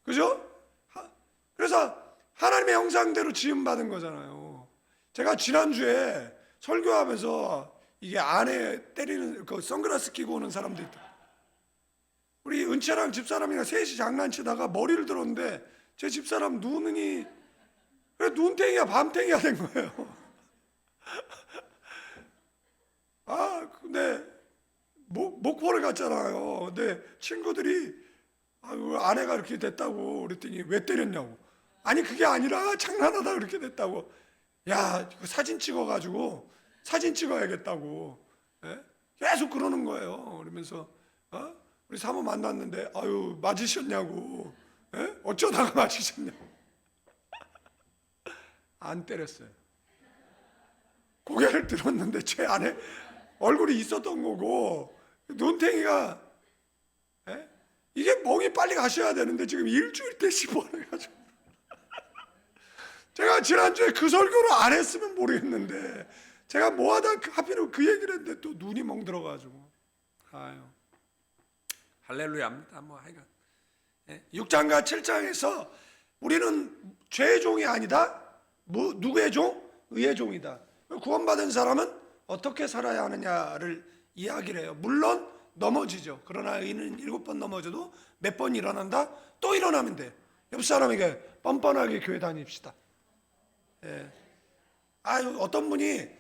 Speaker 1: 그죠? 그래서 하나님의 형상대로 지음받은 거잖아요. 제가 지난주에 설교하면서 이게 안에 때리는 선글라스 끼고 오는 사람도 있다. 우리 은채랑 집사람이랑 셋이 장난치다가 머리를 들었는데 제 집사람 눈이 그래 눈탱이야 밤탱이가 된 거예요. 아 근데 목포를 갔잖아요. 근데 친구들이 아내가 이렇게 됐다고 그랬더니 왜 때렸냐고. 아니 그게 아니라 장난하다 그렇게 됐다고. 야 사진 찍어가지고 사진 찍어야겠다고. 예? 계속 그러는 거예요. 그러면서 우리 사모 만났는데 아유 맞으셨냐고. 어쩌다가 맞으셨냐? 안 때렸어요. 고개를 들었는데 제 안에 얼굴이 있었던 거고, 눈탱이가, 이게 멍이 빨리 가셔야 되는데 지금 일주일째 씹어내가지고. 제가 지난주에 그 설교를 안 했으면 모르겠는데, 제가 뭐 하다 하필이면 그 얘기를 했는데 또 눈이 멍들어가지고. 아유, 할렐루야입니다. 뭐 하여간 6장과 7장에서 우리는 죄의 종이 아니다. 누구의 종? 의의 종이다. 구원받은 사람은 어떻게 살아야 하느냐를 이야기를 해요. 물론 넘어지죠. 그러나 의인은 7번 넘어져도 몇 번 일어난다. 또 일어나면 돼. 옆 사람에게 뻔뻔하게 교회 다닙시다. 아유, 어떤 분이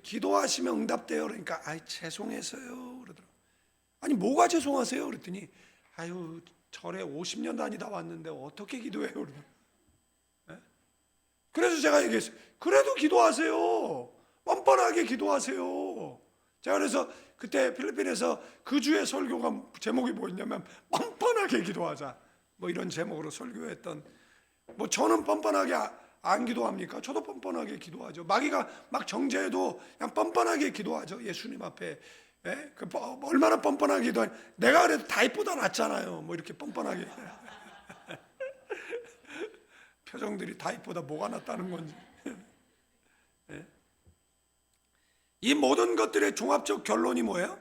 Speaker 1: 기도하시면 응답돼요. 그러니까 죄송해서요 그러더라고. 아니 뭐가 죄송하세요? 그랬더니 아유 절에 50년 다니다 왔는데 어떻게 기도해요? 그러더라고. 그래서 제가 얘기했어요. 그래도 기도하세요. 뻔뻔하게 기도하세요. 제가 그래서 그때 필리핀에서 그 주의 설교가 제목이 뭐였냐면 뻔뻔하게 기도하자. 뭐 이런 제목으로 설교했던. 뭐 저는 뻔뻔하게 안 기도합니까? 저도 뻔뻔하게 기도하죠. 마귀가 막 정죄해도 그냥 뻔뻔하게 기도하죠. 예수님 앞에. 얼마나 뻔뻔하게 기도하니? 내가 그래도 다윗보다 낫잖아요. 뭐 이렇게 뻔뻔하게. 표정들이 다윗보다 뭐가 낫다는 건지. 이 모든 것들의 종합적 결론이 뭐예요?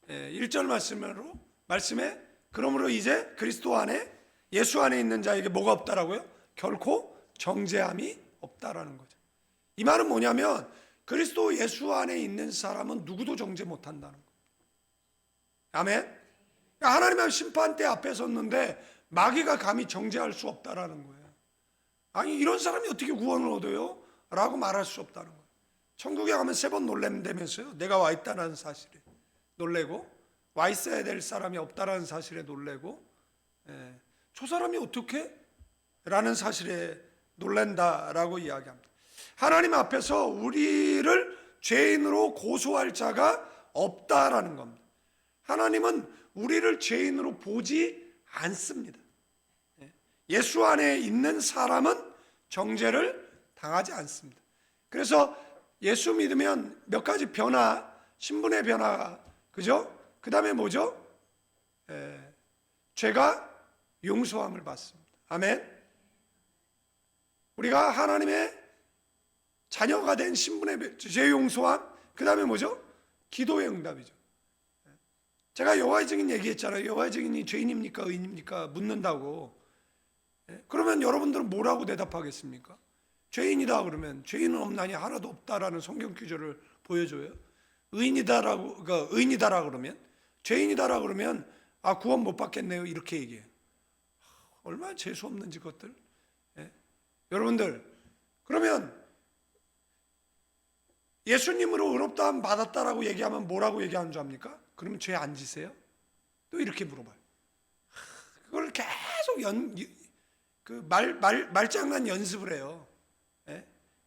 Speaker 1: 1절 말씀에 그러므로 이제 그리스도 안에 예수 안에 있는 자에게 뭐가 없다라고요? 결코 정죄함이 없다라는 거죠. 이 말은 뭐냐면 그리스도 예수 안에 있는 사람은 누구도 정죄 못한다는 거예요. 아멘. 하나님의 심판대 앞에 섰는데 마귀가 감히 정죄할 수 없다라는 거예요. 아니 이런 사람이 어떻게 구원을 얻어요? 라고 말할 수 없다는 거예요. 천국에 가면 3번 놀랜다면서요. 내가 와 있다는 사실에 놀래고 와 있어야 될 사람이 없다라는 사실에 놀래고 저 사람이 어떻게? 라는 사실에 놀란다라고 이야기합니다. 하나님 앞에서 우리를 죄인으로 고소할 자가 없다라는 겁니다. 하나님은 우리를 죄인으로 보지 않습니다. 예수 안에 있는 사람은 정죄를 당하지 않습니다. 그래서 예수 믿으면 몇 가지 변화, 신분의 변화, 그죠? 그 다음에 뭐죠? 죄가 용서함을 받습니다. 아멘. 우리가 하나님의 자녀가 된 신분의 죄 용서함, 그 다음에 뭐죠? 기도의 응답이죠. 제가 여호와의 증인 얘기했잖아요. 여호와의 증인이 죄인입니까? 의인입니까? 묻는다고. 그러면 여러분들은 뭐라고 대답하겠습니까? 죄인이다 그러면 죄인은 없나니 하나도 없다라는 성경 구절을 보여줘요. 의인이다라고 그러면 죄인이다라 그러면 구원 못 받겠네요 이렇게 얘기해요. 얼마나 재수 없는지 것들. 여러분들 그러면 예수님으로 의롭다함 받았다라고 얘기하면 뭐라고 얘기하는 줄 압니까? 그러면 죄 안 지세요? 또 이렇게 물어봐요. 그걸 계속 말장난 연습을 해요.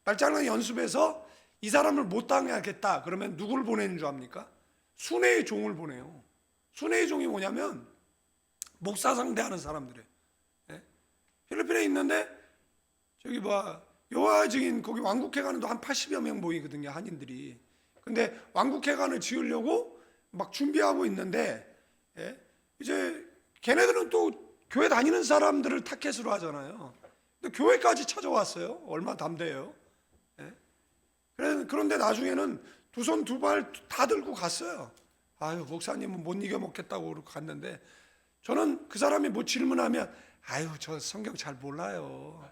Speaker 1: 말장난 연습해서 이 사람을 못 당하겠다 그러면 누구를 보내는 줄 압니까? 순회의 종을 보내요. 순회의 종이 뭐냐면 목사 상대하는 사람들이에요. 필리핀에 있는데 저기 여호와 증인 거기 왕국회관에도 한 80여 명 모이거든요, 한인들이. 근데 왕국회관을 지으려고 막 준비하고 있는데 이제 걔네들은 또 교회 다니는 사람들을 타겟으로 하잖아요. 근데 교회까지 찾아왔어요. 얼마나 담대해요. 그런데 나중에는 두 손 두 발 다 들고 갔어요. 아유 목사님은 못 이겨 먹겠다고 갔는데 저는 그 사람이 뭐 질문하면 아유 저 성경 잘 몰라요.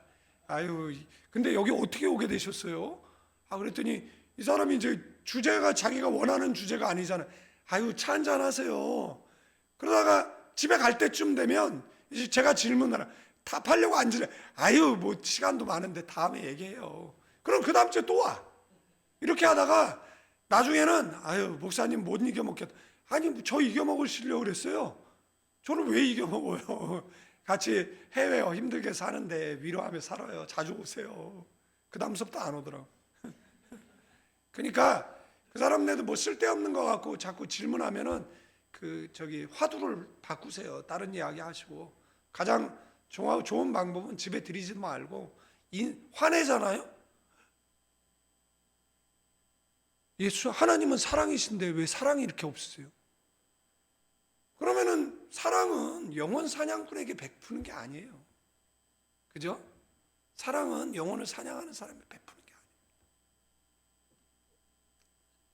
Speaker 1: 아유 근데 여기 어떻게 오게 되셨어요? 그랬더니 이 사람이 이제 주제가 자기가 원하는 주제가 아니잖아요. 아유 차 한잔 하세요. 그러다가 집에 갈 때쯤 되면 이제 제가 질문을 답하려고 앉으래. 아유 뭐 시간도 많은데 다음에 얘기해요. 그럼 그 다음 주에 또 와. 이렇게 하다가 나중에는 아유 목사님 못 이겨먹겠다. 아니 저 이겨먹으시려고 그랬어요. 저를 왜 이겨먹어요? 같이 해외 힘들게 사는데 위로하며 살아요. 자주 오세요. 그 다음부터 안 오더라고. 그러니까 그 사람네도 뭐 쓸데없는 거 갖고 자꾸 질문하면은 화두를 바꾸세요. 다른 이야기 하시고 가장 좋은 방법은 집에 들이지 말고 화내잖아요. 하나님은 사랑이신데 왜 사랑이 이렇게 없으세요? 그러면은 사랑은 영혼 사냥꾼에게 베푸는 게 아니에요. 그죠? 사랑은 영혼을 사냥하는 사람에게 베푸는 게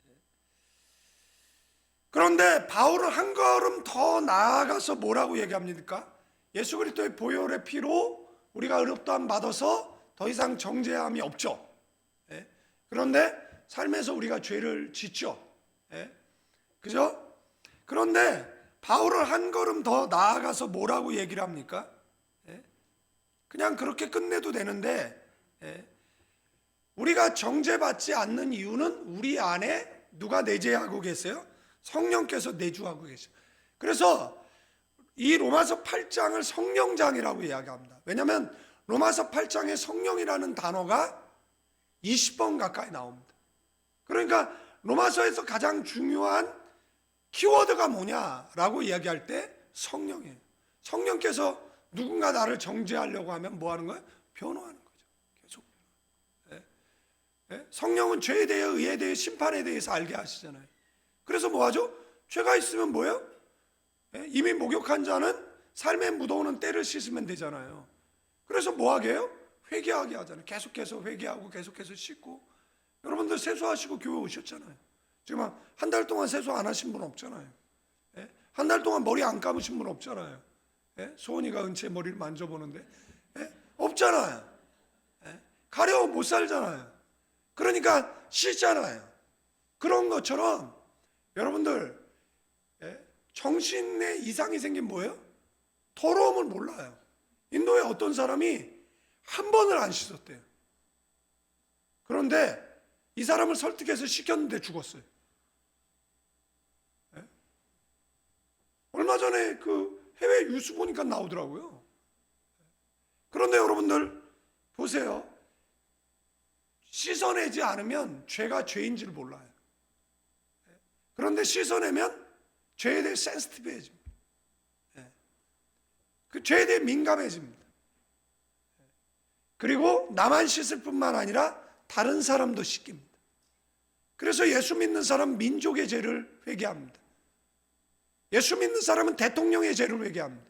Speaker 1: 아니에요. 그런데 바울은 한 걸음 더 나아가서 뭐라고 얘기합니까? 예수 그리스도의 보혈의 피로 우리가 의롭다함 받아서 더 이상 정죄함이 없죠. 그런데 삶에서 우리가 죄를 짓죠. 그죠? 그런데 바울은 한 걸음 더 나아가서 뭐라고 얘기를 합니까? 그냥 그렇게 끝내도 되는데 우리가 정죄받지 않는 이유는 우리 안에 누가 내재하고 계세요? 성령께서 내주하고 계세요. 그래서 이 로마서 8장을 성령장이라고 이야기합니다. 왜냐하면 로마서 8장에 성령이라는 단어가 20번 가까이 나옵니다. 그러니까 로마서에서 가장 중요한 키워드가 뭐냐라고 이야기할 때 성령이에요. 성령께서 누군가 나를 정죄하려고 하면 뭐 하는 거예요? 변호하는 거죠. 계속. 성령은 죄에 대해, 의에 대해, 심판에 대해서 알게 하시잖아요. 그래서 뭐 하죠? 죄가 있으면 뭐예요? 이미 목욕한 자는 삶에 묻어오는 때를 씻으면 되잖아요. 그래서 뭐 하게 해요? 회개하게 하잖아요. 계속해서 회개하고 계속해서 씻고. 여러분들 세수하시고 교회 오셨잖아요. 지금 한 달 동안 세수 안 하신 분 없잖아요. 한 달 동안 머리 안 감으신 분 없잖아요. 소은이가 은채 머리를 만져보는데 없잖아요. 가려워 못 살잖아요. 그러니까 씻잖아요. 그런 것처럼 여러분들 정신에 이상이 생긴 뭐예요? 더러움을 몰라요. 인도에 어떤 사람이 한 번을 안 씻었대요. 그런데 이 사람을 설득해서 시켰는데 죽었어요. 얼마 전에 그 해외 뉴스 보니까 나오더라고요. 그런데 여러분들 보세요. 씻어내지 않으면 죄가 죄인지를 몰라요. 그런데 씻어내면 죄에 대해 센시티브해집니다. 그 죄에 대해 민감해집니다. 그리고 나만 씻을 뿐만 아니라 다른 사람도 씻깁니다. 그래서 예수 믿는 사람 민족의 죄를 회개합니다. 예수 믿는 사람은 대통령의 죄를 회개합니다.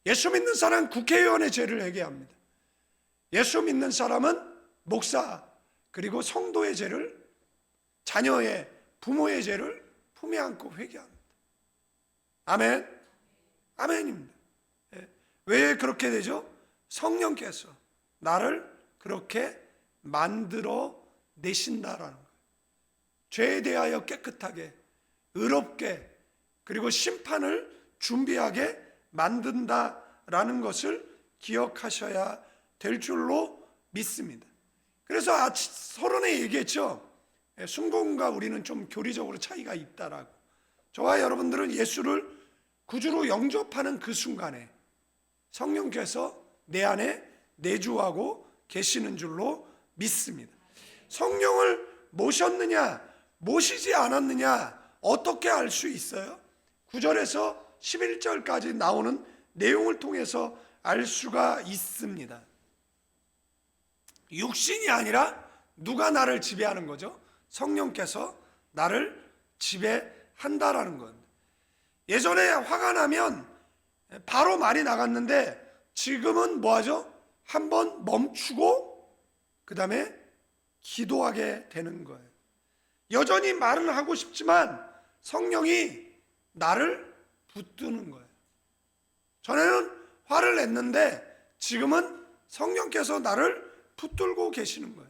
Speaker 1: 예수 믿는 사람은 국회의원의 죄를 회개합니다. 예수 믿는 사람은 목사 그리고 성도의 죄를, 자녀의, 부모의 죄를 품에 안고 회개합니다. 아멘. 아멘입니다. 왜 그렇게 되죠? 성령께서 나를 그렇게 만들어 내신다라는 거예요. 죄에 대하여 깨끗하게, 의롭게, 그리고 심판을 준비하게 만든다라는 것을 기억하셔야 될 줄로 믿습니다. 그래서 서론에 얘기했죠. 순공과 우리는 좀 교리적으로 차이가 있다라고. 저와 여러분들은 예수를 구주로 영접하는 그 순간에 성령께서 내 안에 내주하고 계시는 줄로 믿습니다. 성령을 모셨느냐 모시지 않았느냐 어떻게 알 수 있어요? 9절에서 11절까지 나오는 내용을 통해서 알 수가 있습니다. 육신이 아니라 누가 나를 지배하는 거죠? 성령께서 나를 지배한다라는 건. 예전에 화가 나면 바로 말이 나갔는데 지금은 뭐하죠? 한번 멈추고 그 다음에 기도하게 되는 거예요. 여전히 말은 하고 싶지만 성령이 나를 붙드는 거예요. 전에는 화를 냈는데 지금은 성령께서 나를 붙들고 계시는 거예요.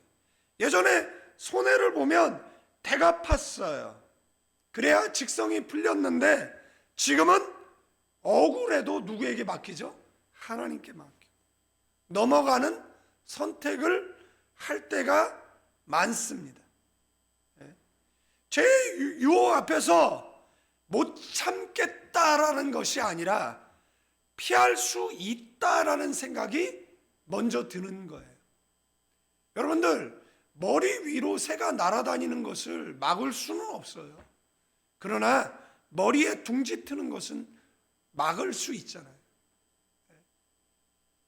Speaker 1: 예전에 손해를 보면 대가 팠어요. 그래야 직성이 풀렸는데 지금은 억울해도 누구에게 맡기죠? 하나님께 맡기고 넘어가는 선택을 할 때가 많습니다. 제 유혹 앞에서 못 참겠다라는 것이 아니라 피할 수 있다라는 생각이 먼저 드는 거예요. 여러분들 머리 위로 새가 날아다니는 것을 막을 수는 없어요. 그러나 머리에 둥지 트는 것은 막을 수 있잖아요.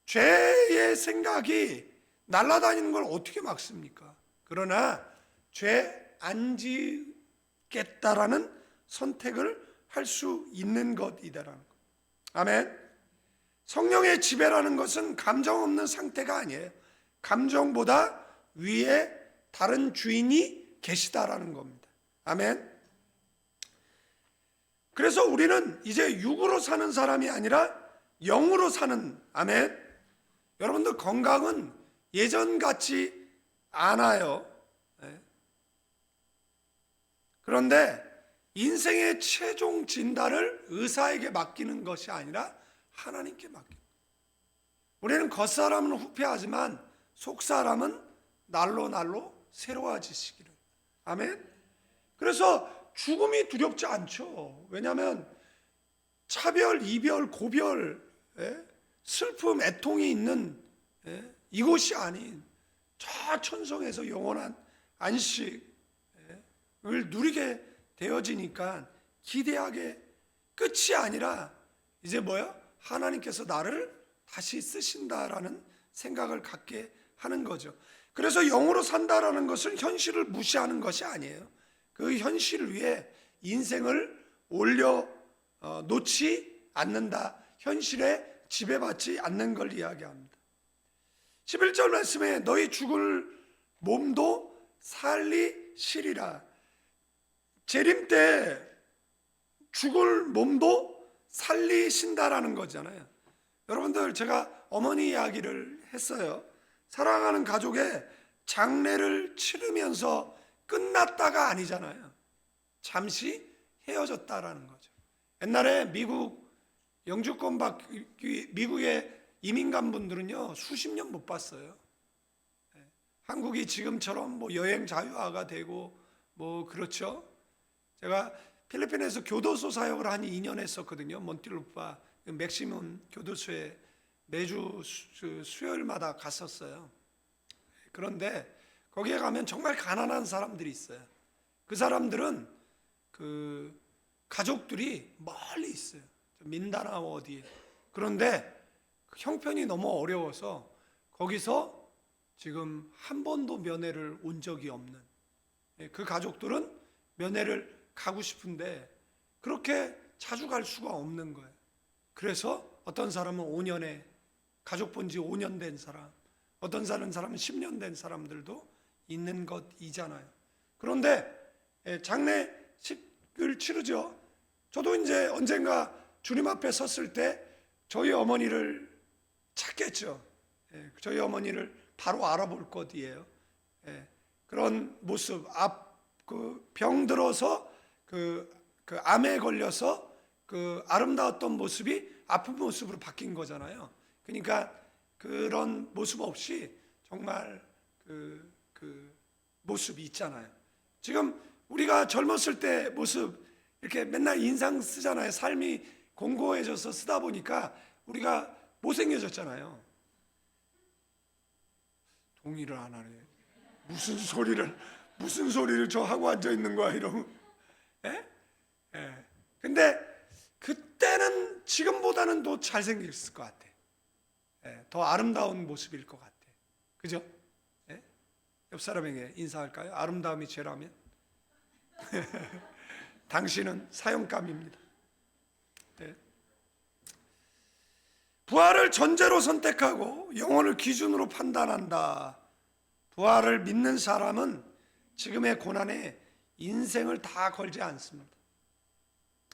Speaker 1: 죄의 생각이 날아다니는 걸 어떻게 막습니까? 그러나 죄 안 짓겠다라는 선택을 할 수 있는 것이다라는 것. 아멘. 성령의 지배라는 것은 감정 없는 상태가 아니에요. 감정보다 위에 다른 주인이 계시다라는 겁니다. 아멘. 그래서 우리는 이제 육으로 사는 사람이 아니라 영으로 사는, 아멘. 여러분들 건강은 예전 같지 않아요. 그런데 인생의 최종 진단을 의사에게 맡기는 것이 아니라 하나님께 맡깁니다. 우리는 겉사람은 후패하지만 속사람은 날로 새로워지시기를. 아멘. 그래서 죽음이 두렵지 않죠. 왜냐하면 차별, 이별, 고별, 슬픔, 애통이 있는 이곳이 아닌 저 천성에서 영원한 안식을 누리게 되어지니까 기대하게 끝이 아니라 이제 뭐야? 하나님께서 나를 다시 쓰신다라는 생각을 갖게 하는 거죠. 그래서 영으로 산다라는 것은 현실을 무시하는 것이 아니에요. 그 현실을 위해 인생을 올려 놓지 않는다. 현실에 지배받지 않는 걸 이야기합니다. 11절 말씀에 너희 죽을 몸도 살리시리라. 재림 때 죽을 몸도 살리신다라는 거잖아요. 여러분들, 제가 어머니 이야기를 했어요. 사랑하는 가족의 장례를 치르면서 끝났다가 아니잖아요. 잠시 헤어졌다라는 거죠. 옛날에 영주권 미국의 이민 간 분들은요 수십 년 못 봤어요. 한국이 지금처럼 뭐 여행 자유화가 되고 뭐 그렇죠. 제가 필리핀에서 교도소 사역을 한 2년 했었거든요. 몬틸루파 맥시문 교도소에 매주 수요일마다 갔었어요. 그런데 거기에 가면 정말 가난한 사람들이 있어요. 그 사람들은 그 가족들이 멀리 있어요. 민다나오 어디에. 그런데 그 형편이 너무 어려워서 거기서 지금 한 번도 면회를 온 적이 없는, 그 가족들은 면회를 가고 싶은데 그렇게 자주 갈 수가 없는 거예요. 그래서 어떤 사람은 5년에 가족 본 지 5년 된 사람, 어떤 사람은 10년 된 사람들도 있는 것이잖아요. 그런데 장례식을 치르죠. 저도 이제 언젠가 주님 앞에 섰을 때 저희 어머니를 찾겠죠. 저희 어머니를 바로 알아볼 것이에요. 그런 모습, 병 들어서 그 암에 걸려서 그 아름다웠던 모습이 아픈 모습으로 바뀐 거잖아요. 그러니까 그런 모습 없이 정말 그 모습이 있잖아요. 지금 우리가 젊었을 때 모습 이렇게 맨날 인상 쓰잖아요. 삶이 공고해져서 쓰다 보니까 우리가 못생겨졌잖아요. 동의를 안 하네. 무슨 소리를 저 하고 앉아 있는 거야 이러고. 근데 그때는 지금보다는 더 잘생겼을 것 같아. 더 아름다운 모습일 것 같아. 그죠? 옆 사람에게 인사할까요? 아름다움이 죄라면? 당신은 사형감입니다. 부활을 전제로 선택하고 영혼을 기준으로 판단한다. 부활을 믿는 사람은 지금의 고난에 인생을 다 걸지 않습니다.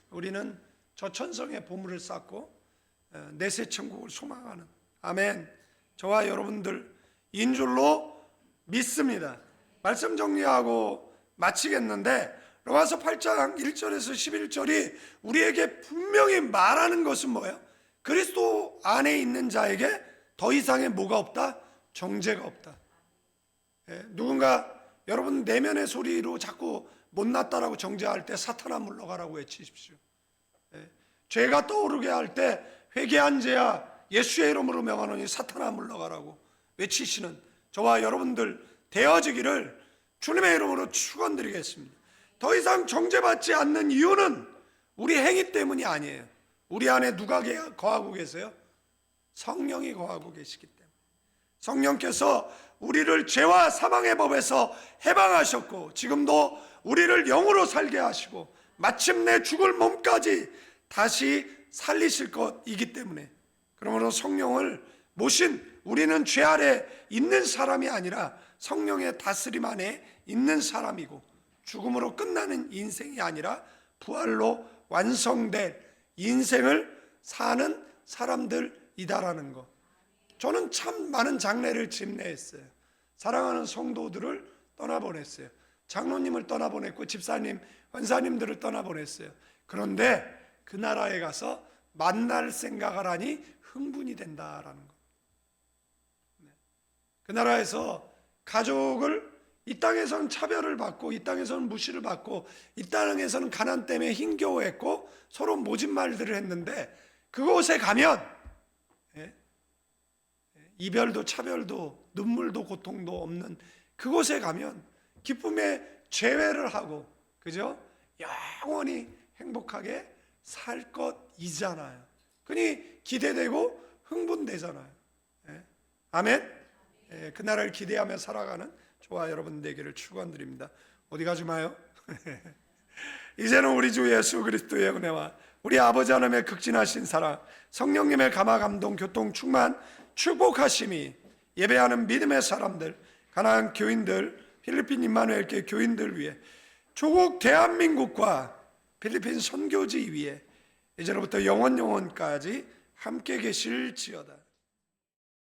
Speaker 1: 우리는 저 천성의 보물을 쌓고 내세 천국을 소망하는, 아멘, 저와 여러분들 인 줄로 믿습니다. 말씀 정리하고 마치겠는데 로마서 8장 1절에서 11절이 우리에게 분명히 말하는 것은 뭐예요? 그리스도 안에 있는 자에게 더 이상의 뭐가 없다? 정죄가 없다. 누군가 여러분 내면의 소리로 자꾸 못났다라고 정죄할 때 사탄아 물러가라고 외치십시오. 죄가 떠오르게 할 때 회개한 자야 예수의 이름으로 명하노니 사탄아 물러가라고 외치시는 저와 여러분들 되어지기를 주님의 이름으로 축원드리겠습니다. 더 이상 정죄받지 않는 이유는 우리 행위 때문이 아니에요. 우리 안에 누가 거하고 계세요? 성령이 거하고 계시기 때문에. 성령께서 우리를 죄와 사망의 법에서 해방하셨고 지금도 우리를 영으로 살게 하시고 마침내 죽을 몸까지 다시 살리실 것이기 때문에, 그러므로 성령을 모신 우리는 죄 아래 있는 사람이 아니라 성령의 다스림 안에 있는 사람이고, 죽음으로 끝나는 인생이 아니라 부활로 완성된 인생을 사는 사람들이다라는 것. 저는 참 많은 장례를 집례했어요. 사랑하는 성도들을 떠나보냈어요. 장로님을 떠나보냈고 집사님, 권사님들을 떠나보냈어요. 그런데 그 나라에 가서 만날 생각을 하니 흥분이 된다라는 것. 그 나라에서 가족을, 이 땅에서는 차별을 받고 이 땅에서는 무시를 받고 이 땅에서는 가난 때문에 힘겨워했고 서로 모진 말들을 했는데, 그곳에 가면 이별도 차별도 눈물도 고통도 없는 그곳에 가면 기쁨의 재회를 하고, 그죠? 영원히 행복하게 살 것이잖아요. 그니 기대되고 흥분되잖아요. 아멘. 그 나라를 기대하며 살아가는 저와 여러분 되기를 축원드립니다. 어디 가지 마요. 이제는 우리 주 예수 그리스도의 은혜와 우리 아버지 하나님의 극진하신 사랑, 성령님의 감화 감동 교통 충만 축복하심이 예배하는 믿음의 사람들, 가나안 교인들, 필리핀 임마누엘교회 교인들 위해, 조국 대한민국과 필리핀 선교지 위에 이제로부터 영원까지 함께 계실지어다.